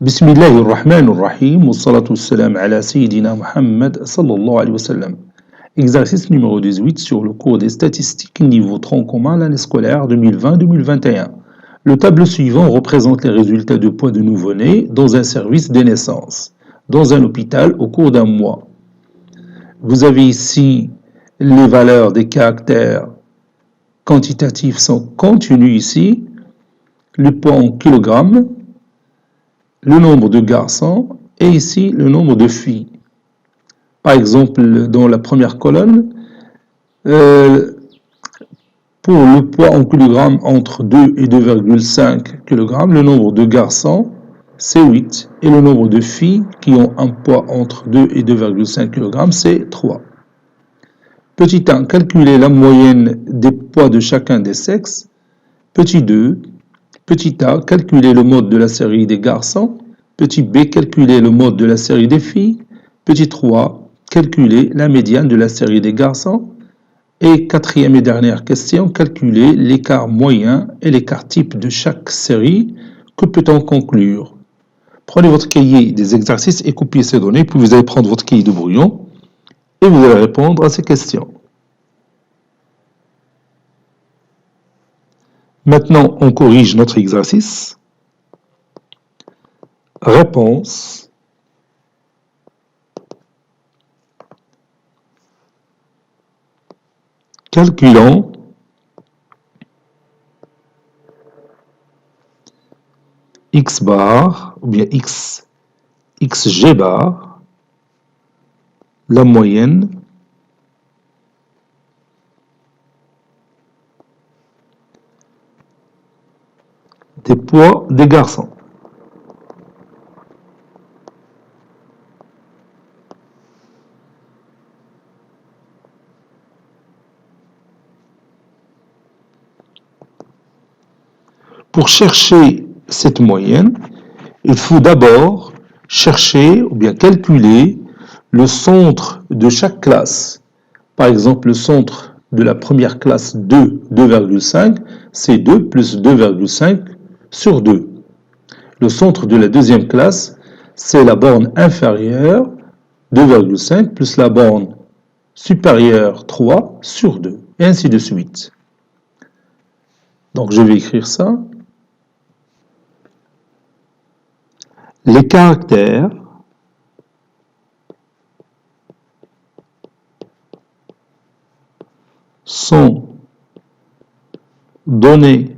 بسم الله الرحمن الرحيم والصلاة والسلام على سيدنا Muhammad sallallahu alayhi wa sallam. Exercice numéro 18 sur le cours des statistiques niveau tronc commun l'année scolaire 2020-2021. Le tableau suivant représente les résultats de poids de nouveau-nés dans un service des naissances, dans un hôpital au cours d'un mois. Vous avez ici les valeurs des caractères quantitatifs sont contenus ici, le poids en kilogrammes, le nombre de garçons et ici le nombre de filles. Par exemple, dans la première colonne, pour le poids en kilogrammes entre 2 et 2,5 kg, le nombre de garçons c'est 8 et le nombre de filles qui ont un poids entre 2 et 2,5 kg c'est 3. Petit 1, calculer la moyenne des poids de chacun des sexes. Petit 2, petit a, calculer le mode de la série des garçons. Petit b, calculer le mode de la série des filles. Petit 3, calculer la médiane de la série des garçons. Et quatrième et dernière question, calculer l'écart moyen et l'écart type de chaque série. Que peut-on conclure? Prenez votre cahier des exercices et copiez ces données, puis vous allez prendre votre cahier de brouillon et vous allez répondre à ces questions. Maintenant, on corrige notre exercice. Réponse. Calculons x bar ou bien xg bar, la moyenne des poids des garçons. Pour chercher cette moyenne, il faut d'abord chercher ou bien calculer le centre de chaque classe. Par exemple, le centre de la première classe 2,5, c'est 2 plus 2,5 sur 2. Le centre de la deuxième classe, c'est la borne inférieure 2,5 plus la borne supérieure 3 sur 2, et ainsi de suite. Donc je vais écrire ça. Les caractères sont donnés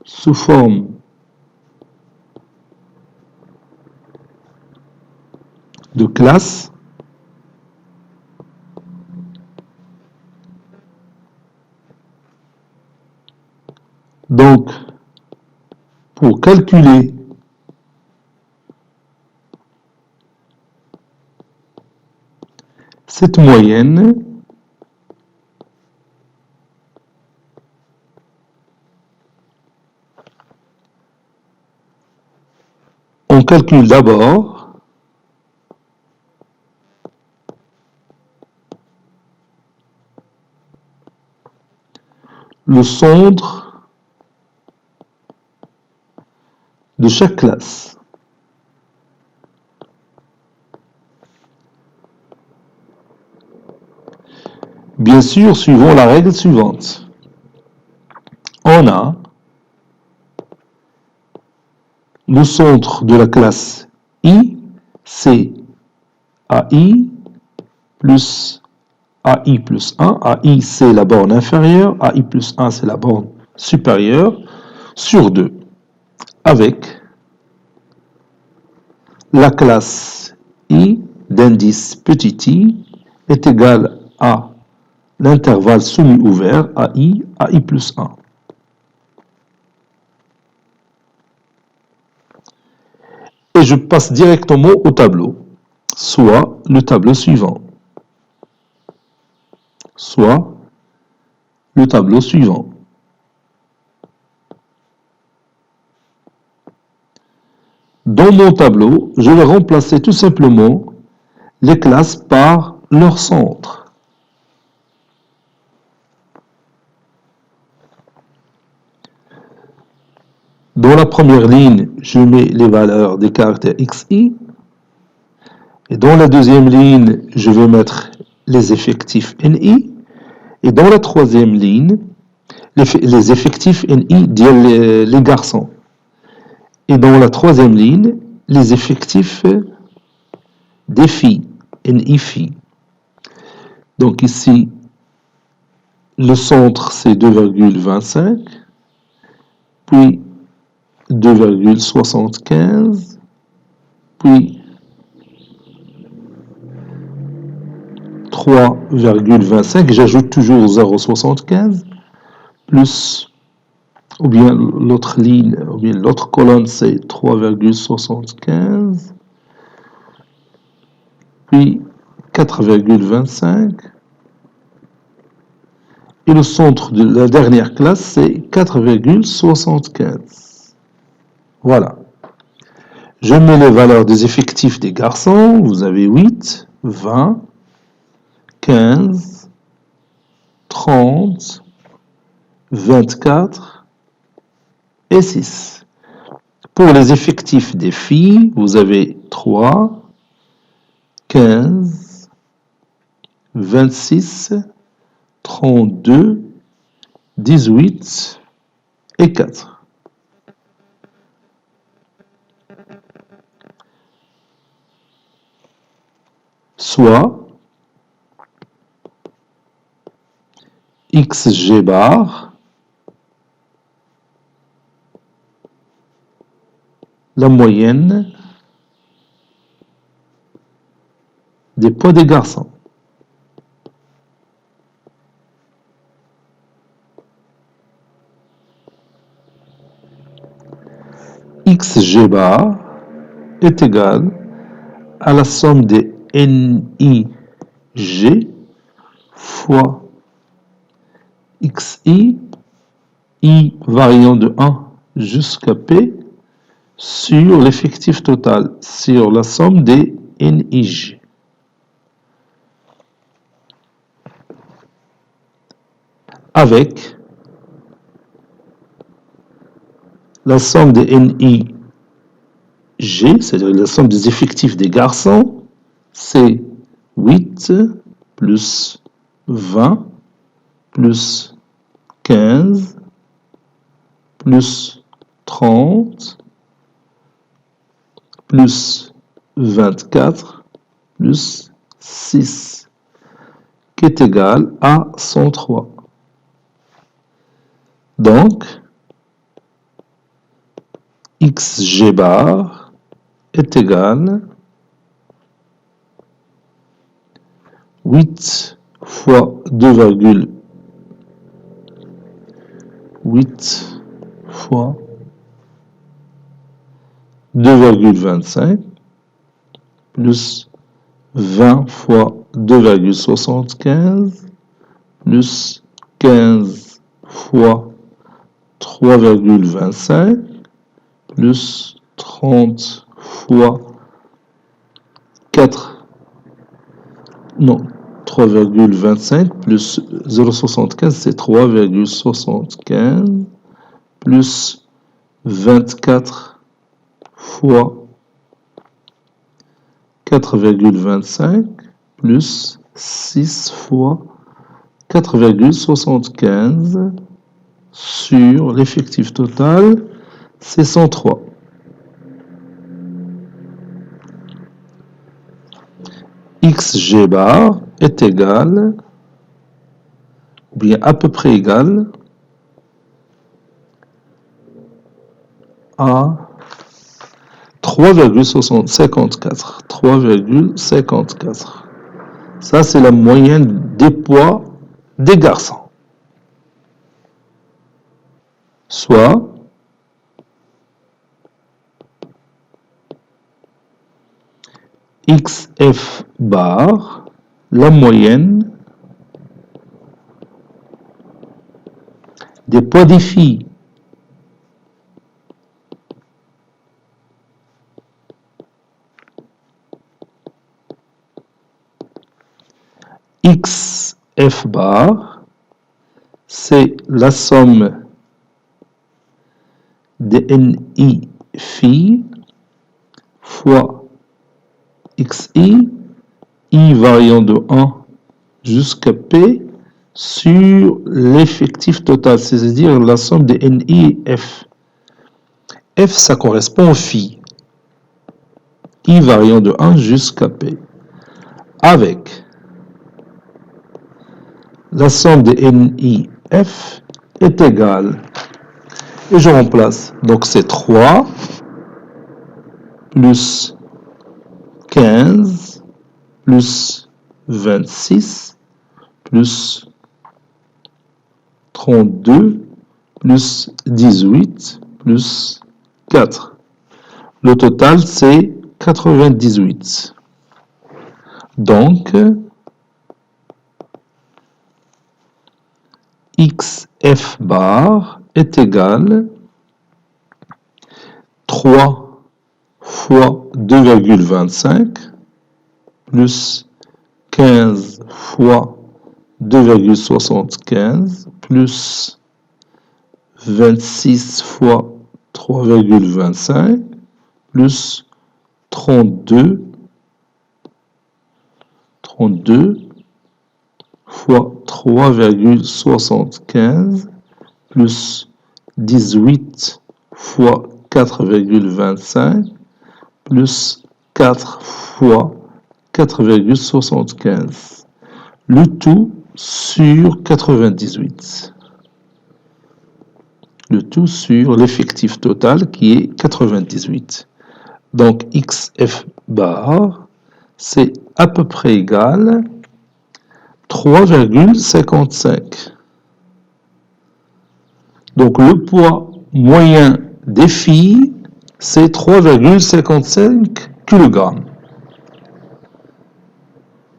sous forme de classe donc pour calculer cette moyenne, on calcule d'abord le centre de chaque classe. Bien sûr, suivons la règle suivante. On a le centre de la classe I, c'est AI plus 1. AI, c'est la borne inférieure. AI plus 1, c'est la borne supérieure sur 2. Avec la classe I d'indice petit i est égale à l'intervalle semi-ouvert AI plus 1. Et je passe directement au tableau, soit le tableau suivant. Dans mon tableau, je vais remplacer tout simplement les classes par leur centre. Dans la première ligne, je mets les valeurs des caractères xi. Et dans la deuxième ligne, je vais mettre les effectifs ni. Et dans la troisième ligne, les effectifs ni les garçons. Et dans la troisième ligne, les effectifs des filles, ni filles. Donc ici, le centre c'est 2,25, puis 2,75, puis 3,25, j'ajoute toujours 0,75, plus, ou bien l'autre ligne, ou bien l'autre colonne, c'est 3,75, puis 4,25, et le centre de la dernière classe, c'est 4,75. Voilà. Je mets les valeurs des effectifs des garçons, vous avez 8, 20, 15, 30, 24 et 6. Pour les effectifs des filles, vous avez 3, 15, 26, 32, 18 et 4. Soit xg bar, la moyenne des poids des garçons. Xg bar est égal à la somme des NIG fois XI, I variant de 1 jusqu'à P, sur l'effectif total, sur la somme des NIG. Avec la somme des NIG, c'est-à-dire la somme des effectifs des garçons, c'est 8 plus 20 plus 15 plus 30 plus 24 plus 6 qui est égal à 103. Donc, xg bar est égal 8 fois 2,8 fois 2,25 plus 20 fois 2,75 plus 15 fois 3,25 plus 30 fois 4, non, 3,25 plus 0,75 c'est 3,75 plus 24 fois 4,25 plus 6 fois 4,75 sur l'effectif total, c'est 103. Xg bar est égal, ou bien à peu près égal, à 3,54. 3,54. Ça, c'est la moyenne des poids des garçons. Soit XF bar, la moyenne des poids des filles. XF bar, c'est la somme DNI phi fois XI, I variant de 1 jusqu'à P, sur l'effectif total, c'est-à-dire la somme des NI et F. F, ça correspond au phi. I variant de 1 jusqu'à P. Avec la somme des NI F est égale, et je remplace, donc c'est 3 plus 15 plus 26 plus 32 plus 18 plus 4. Le total, c'est 98. Donc, XF bar est égal 3 fois 2,25 plus 15 fois 2,75 plus 26 fois 3,25 plus 32 fois 3,75 plus 18 fois 4,25 plus 4 fois 4,75. Le tout sur 98. Le tout sur l'effectif total qui est 98. Donc XF bar, c'est à peu près égal 3,55. Donc le poids moyen des filles, c'est 3,55 kg.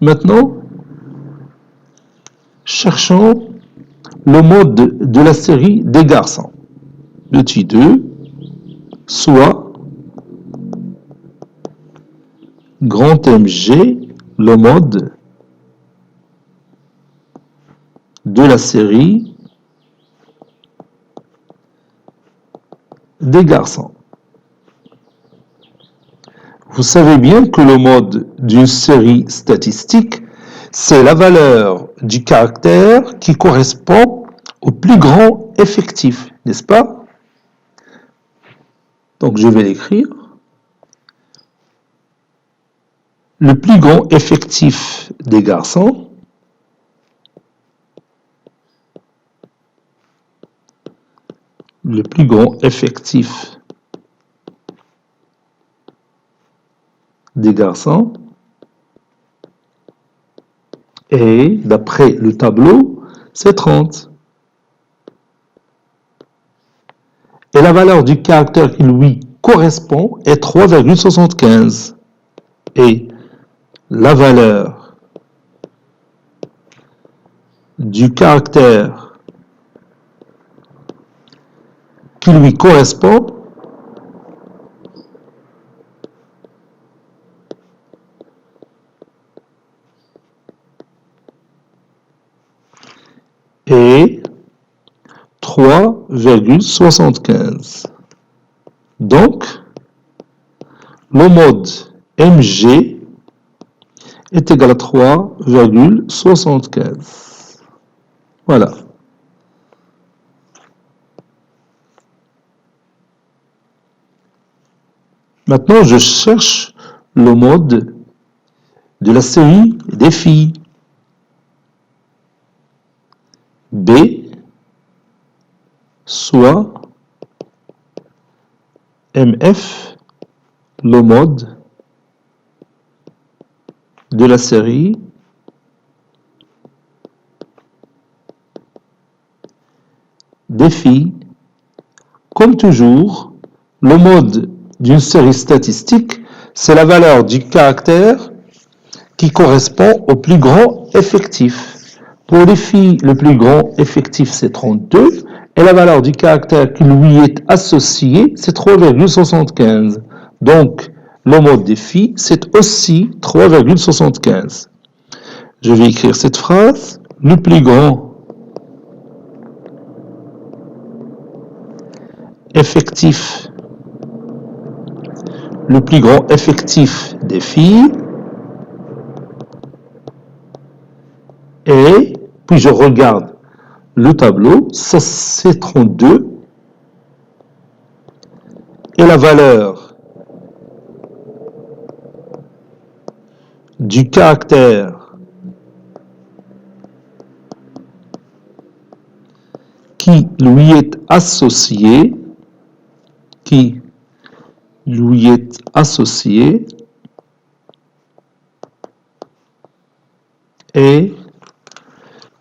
Maintenant, cherchons le mode de la série des garçons. Petit 2, soit grand MG, le mode de la série des garçons. Vous savez bien que le mode d'une série statistique, c'est la valeur du caractère qui correspond au plus grand effectif, n'est-ce pas? Donc je vais l'écrire. Le plus grand effectif des garçons et d'après le tableau, c'est 30. Et la valeur du caractère qui lui correspond est 3,75. Et la valeur du caractère qui lui correspond est 3,75. Donc, le mode MG est égal à 3,75. Voilà. Maintenant, je cherche le mode de la série des filles. B, soit MF, le mode de la série des filles. Comme toujours, le mode d'une série statistique, c'est la valeur du caractère qui correspond au plus grand effectif. Pour les filles, le plus grand effectif, c'est 32, et la valeur du caractère qui lui est associé, c'est 3,75. Donc, le mode des filles, c'est aussi 3,75. Je vais écrire cette phrase. Le plus grand effectif, le plus grand effectif des filles, et puis je regarde le tableau, ça c'est 32, et la valeur du caractère qui lui est associé, est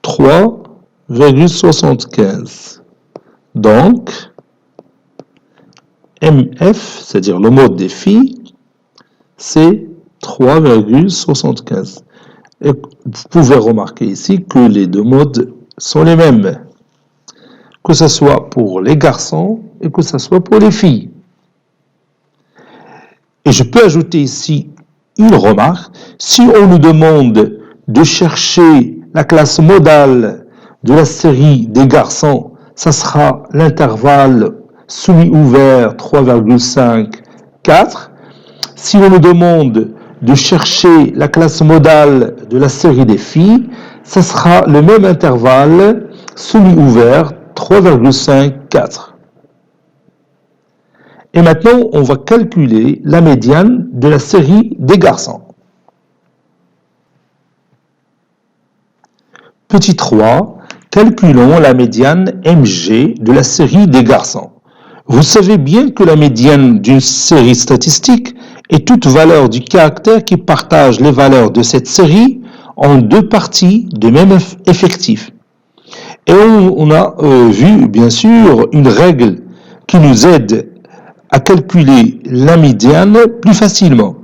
3,75. Donc, MF, c'est-à-dire le mode des filles, c'est 3,75. Et vous pouvez remarquer ici que les deux modes sont les mêmes, que ce soit pour les garçons et que ce soit pour les filles. Et je peux ajouter ici une remarque. Si on nous demande de chercher la classe modale de la série des garçons, ça sera l'intervalle semi-ouvert 3,5, 4. Si on nous demande de chercher la classe modale de la série des filles, ça sera le même intervalle semi-ouvert 3,5, 4. Et maintenant, on va calculer la médiane de la série des garçons. Petit 3, calculons la médiane MG de la série des garçons. Vous savez bien que la médiane d'une série statistique est toute valeur du caractère qui partage les valeurs de cette série en deux parties de même effectif. Et on a vu, bien sûr, une règle qui nous aide à calculer la médiane plus facilement.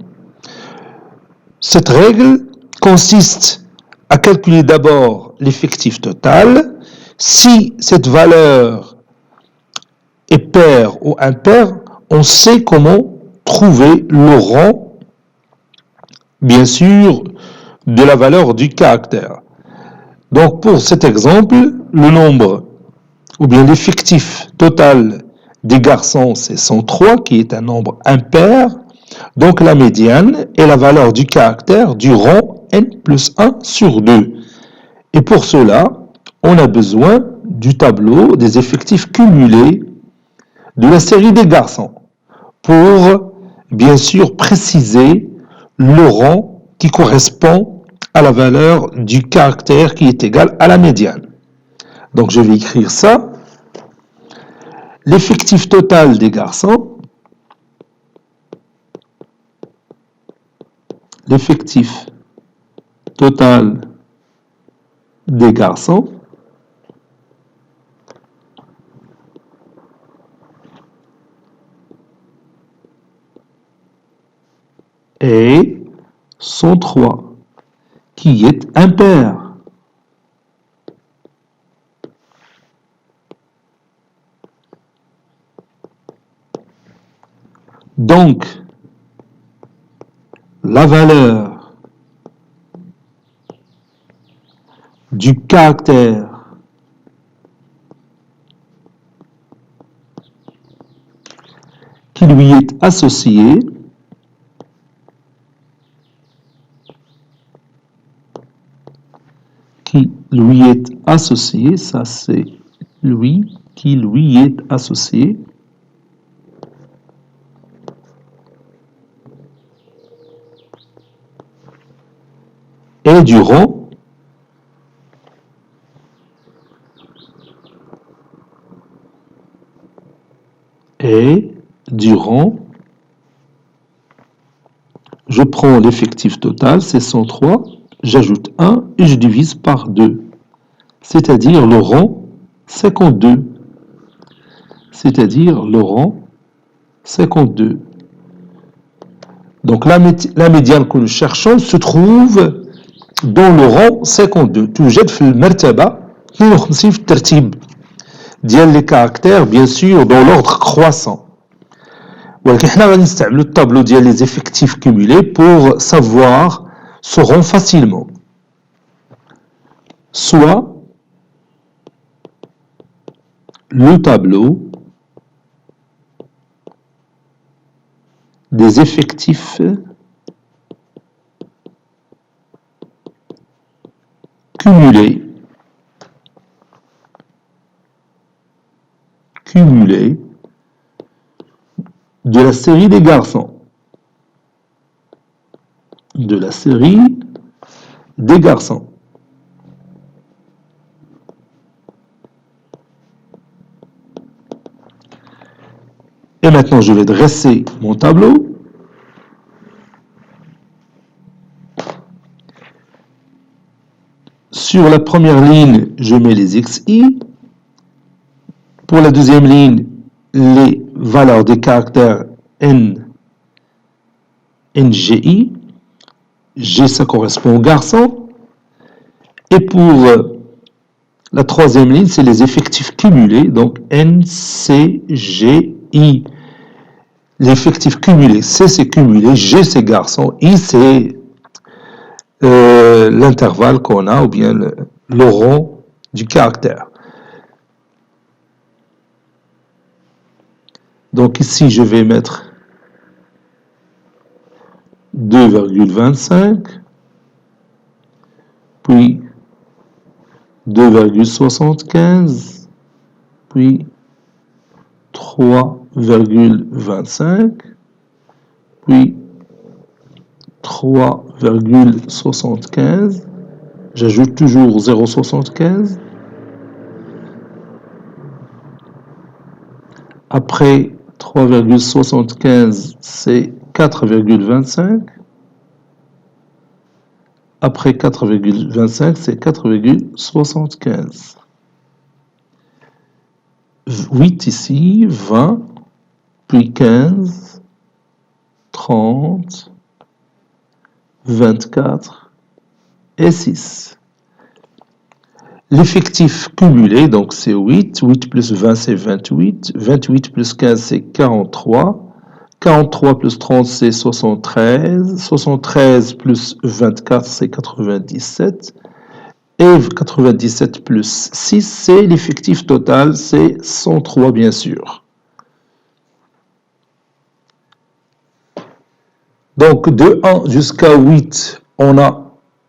Cette règle consiste à calculer d'abord l'effectif total. Si cette valeur est paire ou impaire, on sait comment trouver le rang, bien sûr, de la valeur du caractère. Donc pour cet exemple, le nombre ou bien l'effectif total des garçons, c'est 103, qui est un nombre impair. Donc la médiane est la valeur du caractère du rang n plus 1 sur 2. Et pour cela, on a besoin du tableau des effectifs cumulés de la série des garçons pour, bien sûr, préciser le rang qui correspond à la valeur du caractère qui est égal à la médiane. Donc je vais écrire ça. L'effectif total des garçons, l'effectif total des garçons est 103, qui est impair. Donc, la valeur du caractère qui lui est associé ça c'est lui qui lui est associé, et du rang je prends l'effectif total, c'est 103, j'ajoute 1 et je divise par 2, c'est-à-dire le rang 52. Donc la médiane que nous cherchons se trouve dans le rang 52. توجد في المرتبة 52 في الترتيب ديال les caractères, bien sûr, dans l'ordre croissant. ولكن حنا غادي نستعملوا الطابلو ديال les effectifs cumulés pour savoir ce rang facilement. Soit le tableau les effectifs cumulés de la série des garçons. De la série des garçons. Et maintenant, je vais dresser mon tableau. Sur la première ligne, je mets les XI. Pour la deuxième ligne, les valeurs des caractères N, NGI. G, ça correspond aux garçons. Et pour la troisième ligne, c'est les effectifs cumulés, donc NCGI. L'effectif cumulé, C, c'est cumulé, G, c'est garçon, I, c'est l'intervalle qu'on a, ou bien le rond du caractère. Donc ici, je vais mettre 2,25, puis 2,75, puis 3,25, puis 3,75. J'ajoute toujours 0,75. Après 3,75, c'est 4,25. Après 4,25, c'est 4,75. 8 ici, 20, puis 15, 30, 24 et 6. L'effectif cumulé, donc c'est 8. 8 plus 20, c'est 28. 28 plus 15, c'est 43. 43 plus 30, c'est 73. 73 plus 24, c'est 97. Et 97 plus 6, c'est l'effectif total, c'est 103, bien sûr. Donc, de 1 jusqu'à 8, on a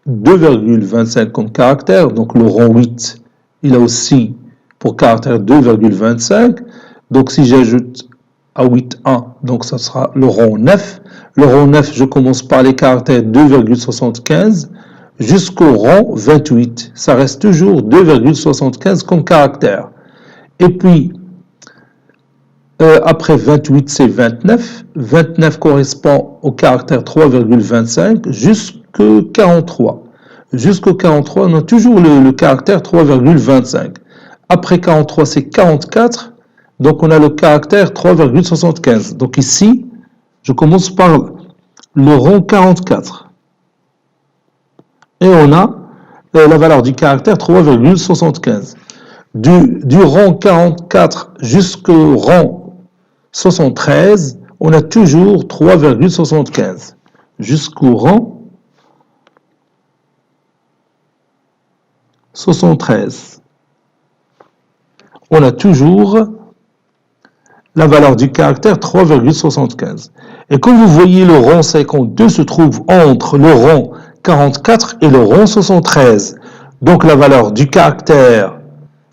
2,25 comme caractère. Donc, le rond 8, il a aussi pour caractère 2,25. Donc, si j'ajoute à 8, 1, donc ça sera le rond 9. Le rond 9, je commence par les caractères 2,75 jusqu'au rond 28. Ça reste toujours 2,75 comme caractère. Et puis, après 28, c'est 29. 29 correspond au caractère 3,25 jusqu'au 43. Jusqu'au 43, on a toujours le caractère 3,25. Après 43, c'est 44. Donc, on a le caractère 3,75. Donc, ici, je commence par le rond 44. Et on a la valeur du caractère 3,75. Du rond 44 jusqu'au rond 73, on a toujours 3,75. Jusqu'au rang 73. On a toujours la valeur du caractère 3,75. Et comme vous voyez, le rond 52 se trouve entre le rond 44 et le rond 73. Donc la valeur du caractère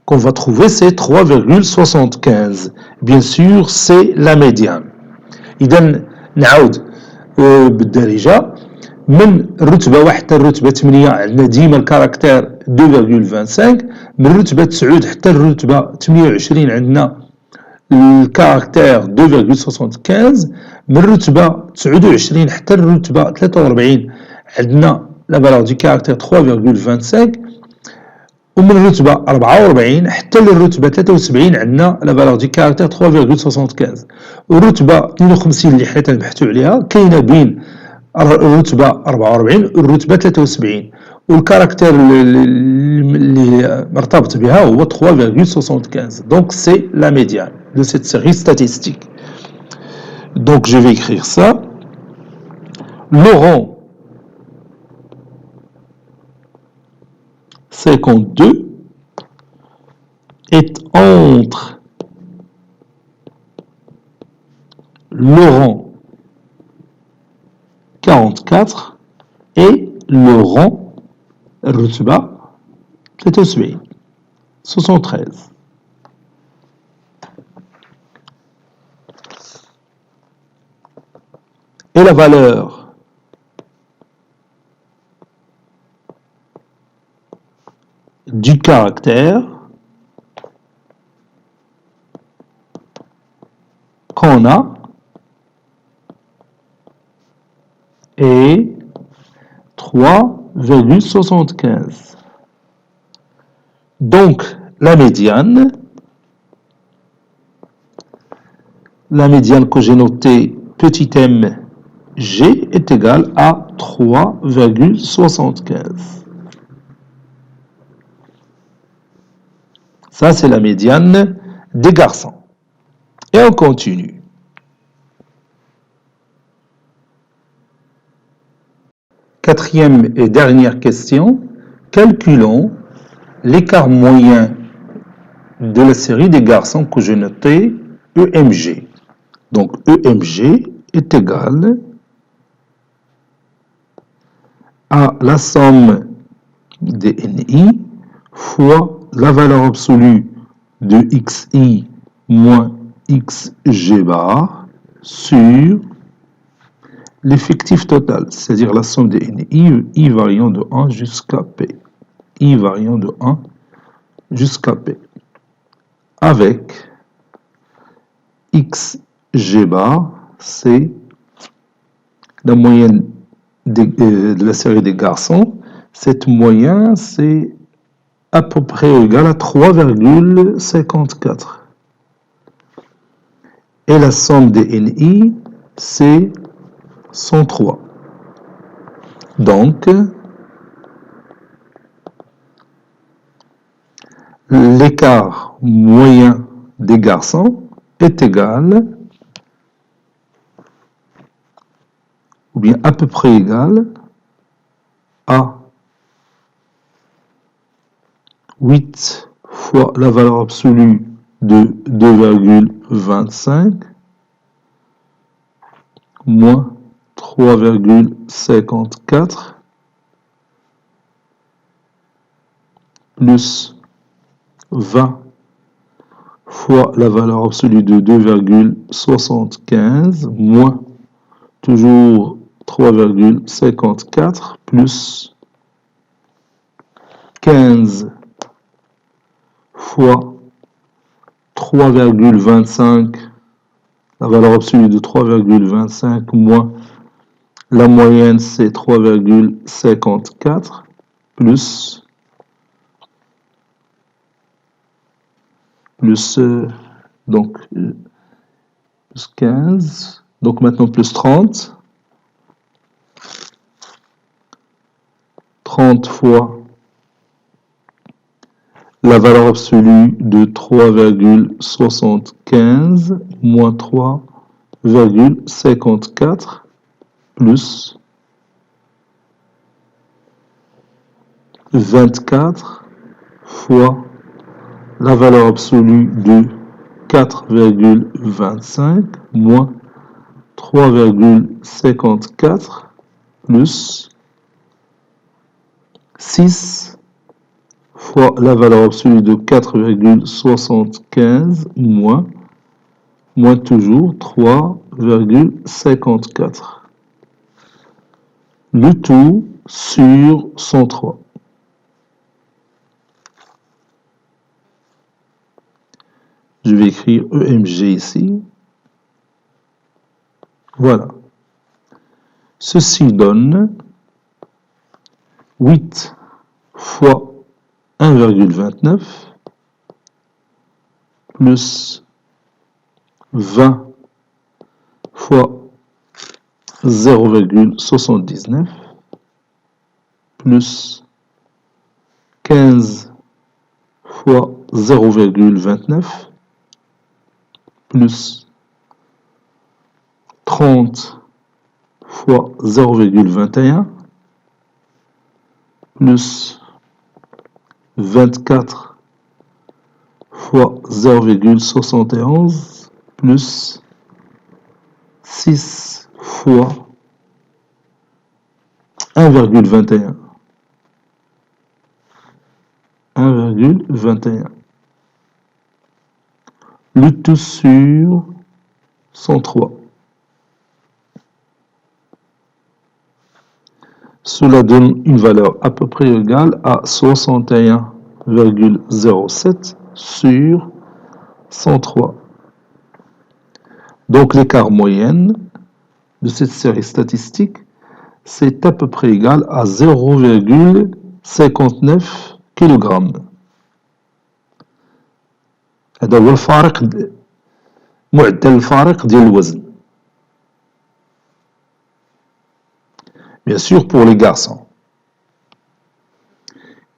qu'on va trouver, c'est 3,75. Bien sûr, c'est la médiane. إذا نعاود بالدارجة من الرتبة 1 حتى الرتبة 8 عندنا ديما الكاركتير 2,25. من الرتبة 9 حتى الرتبة 28 عندنا الكاركتير 2,75. من الرتبة 29 حتى الرتبة 43 عندنا لا فالور دي كاركتير 3,25. ومن الرتبة 44 حتى للرتبة 73 عندنا لا فالور دي كاركتير 3,75. والرتبة 52 اللي حنا تنبحثوا عليها كاينة بين الرتبة 44 والرتبة 73. والكاركتير اللي مرتبط بها هو 3,75. Donc c'est la médiane de cette série statistique. Donc je vais écrire ça. Le rond 52 est entre le rang 4 et le rang, الرتبة, c'est 73. Et la valeur du caractère qu'on a est 3,75. Donc, la médiane que j'ai notée petit m G est égale à 3,75. Ça, c'est la médiane des garçons. Et on continue. Quatrième et dernière question. Calculons l'écart moyen de la série des garçons que j'ai noté EMG. Donc EMG est égal à la somme des NI fois la valeur absolue de XI moins XG bar sur l'effectif total, c'est-à-dire la somme des NI, I variant de 1 jusqu'à P. I variant de 1 jusqu'à P. Avec XG bar, c'est la moyenne de la série des garçons. Cette moyenne, c'est à peu près égal à 3,54. Et la somme des NI, c'est 103. Donc, l'écart moyen des garçons est égal, ou bien à peu près égal, à 8 fois la valeur absolue de 2,25 moins 3,54 plus 20 fois la valeur absolue de 2,75 moins toujours 3,54 plus 15 fois 3,25, la valeur absolue de 3,25 moins la moyenne c'est 3,54 plus donc plus 15, donc maintenant plus 30 fois la valeur absolue de 3,75 moins 3,54 plus 24 fois la valeur absolue de 4,25 moins 3,54 plus 6 fois la valeur absolue de 4,75 moins toujours 3,54. Le tout sur 103. Je vais écrire EMG ici. Voilà. Ceci donne 8 fois 1,29 plus 20 fois 0,79 plus 15 fois 0,29 plus 30 fois 0,21 plus 24 fois 0,71 plus 6 fois 1,21. 1,21. Le tout sur 103. Cela donne une valeur à peu près égale à 61,07 sur 103. Donc l'écart moyenne de cette série statistique, c'est à peu près égal à 0,59 kg. هذا هو الفارق معدل الفارق ديال الوزن. Bien sûr pour les garçons.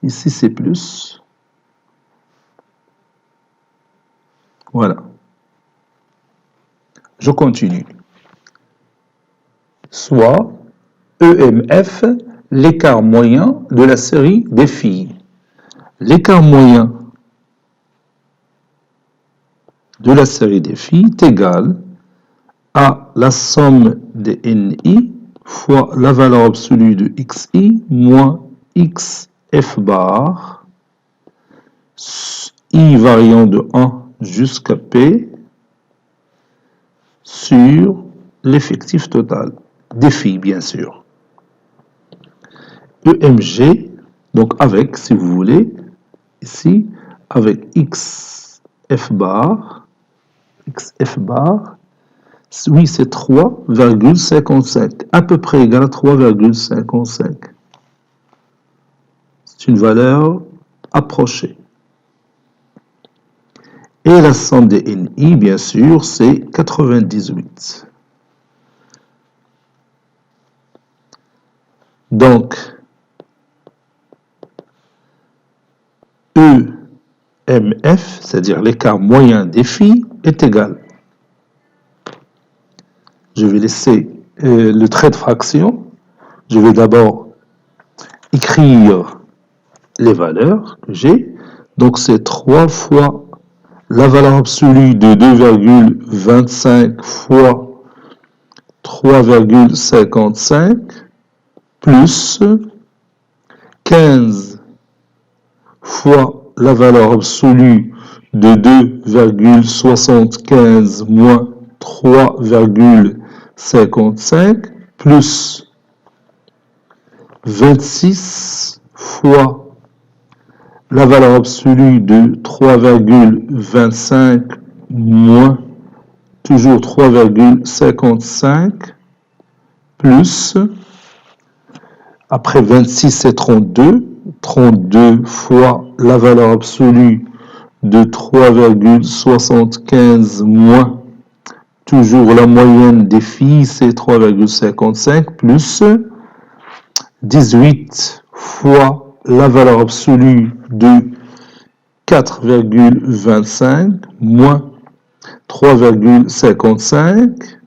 Ici c'est plus. Voilà. Je continue. Soit EMF, l'écart moyen de la série des filles. L'écart moyen de la série des filles est égal à la somme des NI fois la valeur absolue de XI moins XF bar, I variant de 1 jusqu'à P, sur l'effectif total des filles, bien sûr. EMG, donc avec, si vous voulez, ici, avec XF bar, oui, c'est 3,55, à peu près égal à 3,55. C'est une valeur approchée. Et la somme des NI, bien sûr, c'est 98. Donc, EMF, c'est-à-dire l'écart moyen des filles, est égal. Je vais laisser le trait de fraction. Je vais d'abord écrire les valeurs que j'ai. Donc, c'est 3 fois la valeur absolue de 2,25 fois 3,55 plus 15 fois la valeur absolue de 2,75 moins 3,55 plus 26 fois la valeur absolue de 3,25 moins toujours 3,55 plus, après 26 c'est 32, 32 fois la valeur absolue de 3,75 moins toujours la moyenne des filles c'est 3,55 plus 18 fois la valeur absolue de 4,25 moins 3,55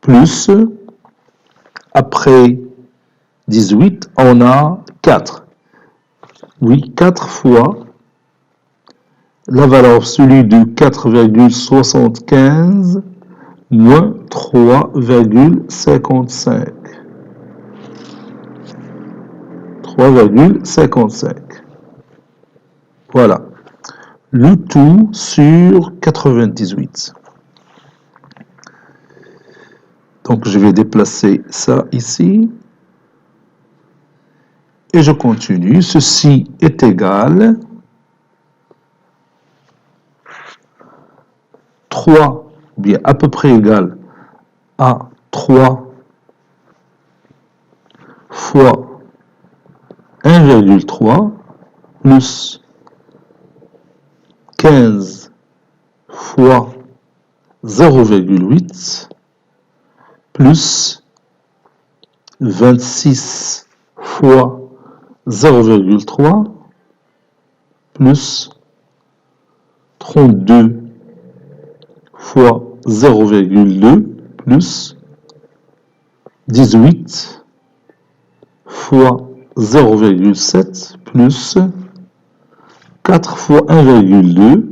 plus, après 18, on a 4. Oui, 4 fois la valeur absolue de 4,75 moins 3,55. 3,55. Voilà. Le tout sur 98. Donc, je vais déplacer ça ici. Et je continue. Ceci est égal 3, bien à peu près égal à 3 fois 1,3 plus 15 fois 0,8 plus 26 fois 0,3 plus 32 fois 0,2 plus 18 fois 0,7 plus 4 fois 1,2,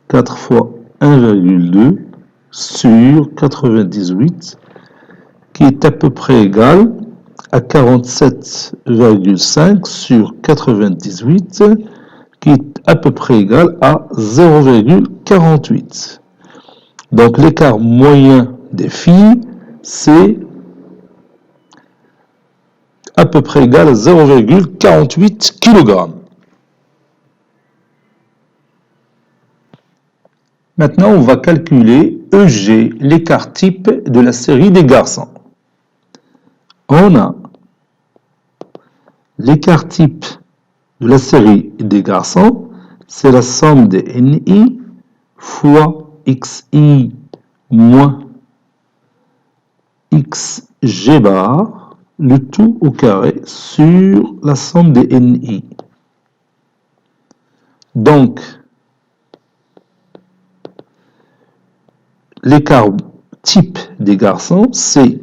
4 fois 1,2 sur 98 qui est à peu près égal à 47,5 sur 98, qui est à peu près égal à 0,48. Donc l'écart moyen des filles, c'est à peu près égal à 0,48 kg. Maintenant, on va calculer EG, l'écart type de la série des garçons. On a l'écart type de la série des garçons, c'est la somme des NI fois XI moins XG bar, le tout au carré sur la somme des NI. Donc, l'écart type des garçons, c'est,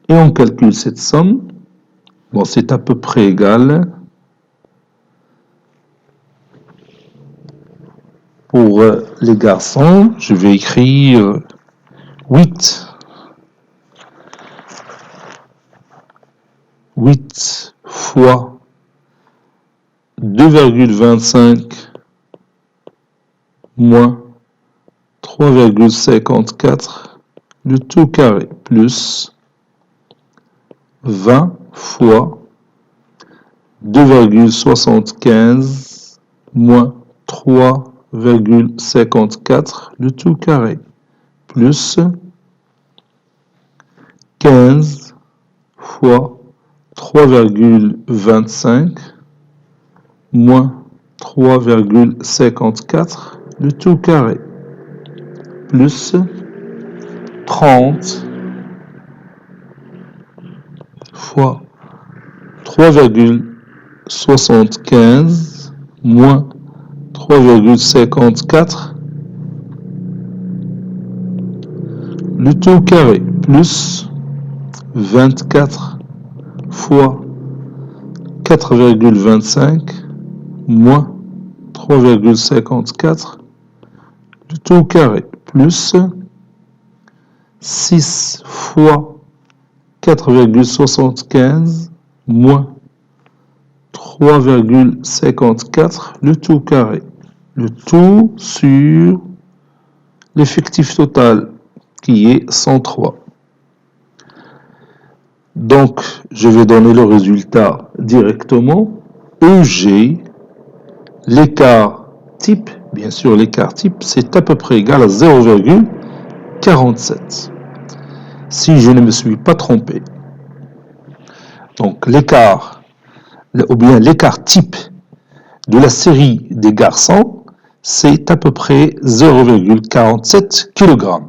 et on calcule cette somme, bon, c'est à peu près égal, pour les garçons, je vais écrire 8 fois 2,25 moins 3,54, le tout carré, plus 20 fois 2,75 moins 3,54, le tout carré, plus 15 fois 3,25 moins 3,54, le tout carré, plus 30 fois 3,75 moins 3,54, le tout carré, plus 24 fois 4,25 moins 3,54, le tout carré, plus 6 fois 4,75 moins 3,54, le tout carré. Le tout sur l'effectif total qui est 103. Donc, je vais donner le résultat directement. EG, l'écart type, bien sûr l'écart type, c'est à peu près égal à 0,47. Si je ne me suis pas trompé. Donc, l'écart, ou bien l'écart type de la série des garçons, c'est à peu près 0,47 kg.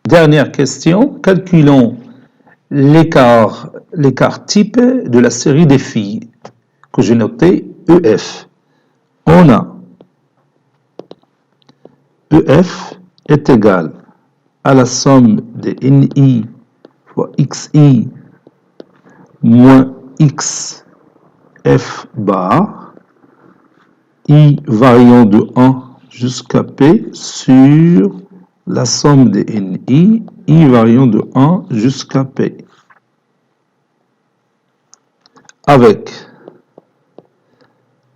Dernière question, calculons l'écart type de la série des filles, que j'ai noté EF. On a EF est égal à la somme des NI fois XI moins XF bar, I variant de 1 jusqu'à P sur la somme des NI, I variant de 1 jusqu'à P. Avec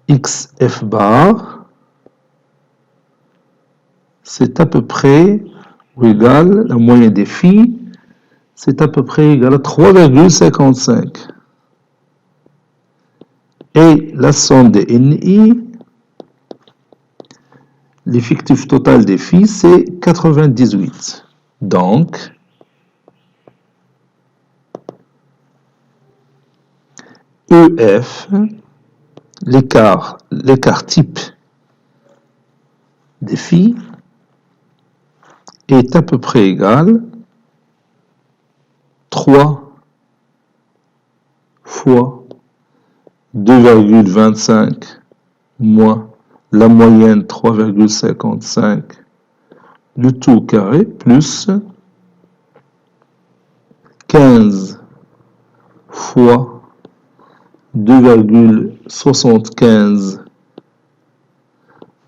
XF bar, c'est à peu près égal, la moyenne des filles, c'est à peu près égal à 3,55. Et la somme des NI, l'effectif total des filles, c'est 98. Donc, EF, l'écart type des filles, est à peu près égal 3 fois 2,25 moins la moyenne 3,55, le tout carré, plus 15 fois 2,75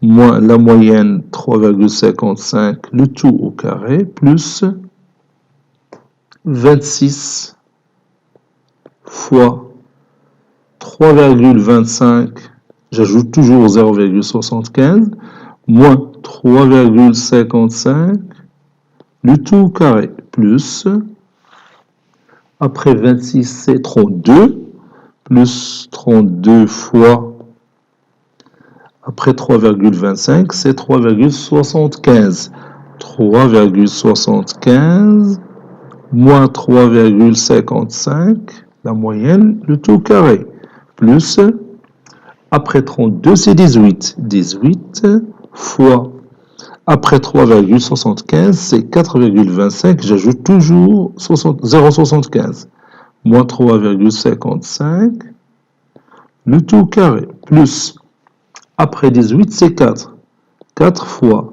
moins la moyenne 3,55, le tout au carré, plus 26 fois 3,25, j'ajoute toujours 0,75, moins 3,55, le tout au carré, plus, après 26 c'est 32, plus 32 fois, après 3,25 c'est 3,75, 3,75 moins 3,55, la moyenne, le tout au carré, plus, après 32 c'est 18, 18 fois, après 3,75 c'est 4,25, j'ajoute toujours 0,75, moins 3,55, le tout au carré, plus, après 18 c'est 4, 4 fois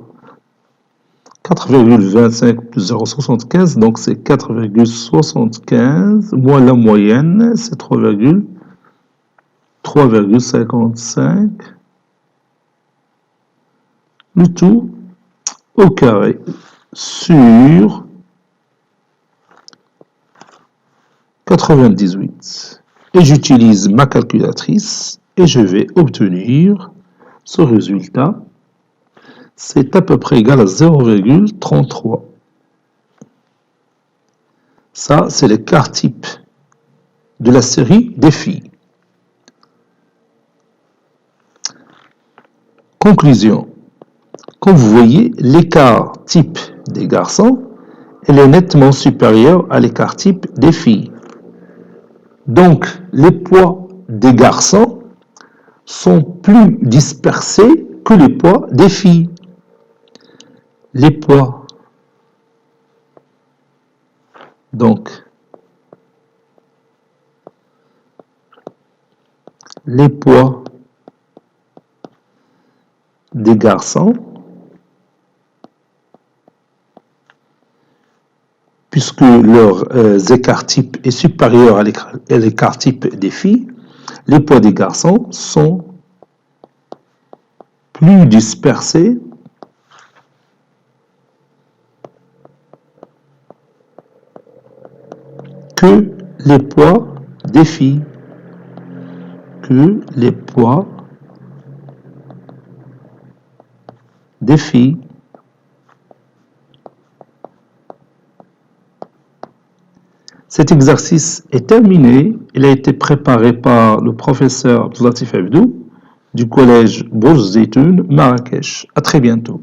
4,25 plus 0,75, donc c'est 4,75, moins la moyenne, c'est 3,55, le tout au carré sur 98. Et j'utilise ma calculatrice et je vais obtenir ce résultat. C'est à peu près égal à 0,33. Ça, c'est l'écart type de la série des filles. Conclusion. Comme vous voyez, l'écart type des garçons, elle est nettement supérieur à l'écart type des filles. Donc, les poids des garçons sont plus dispersés que les poids des filles. Les poids, donc, les poids des garçons, puisque leur écart type est supérieur à l'écart type des filles, les poids des garçons sont plus dispersés que les poids des filles. Que les poids des filles. Cet exercice est terminé. Il a été préparé par le professeur Abdul Latif Abdou du collège Bourj Zeytoun, Marrakech. À très bientôt.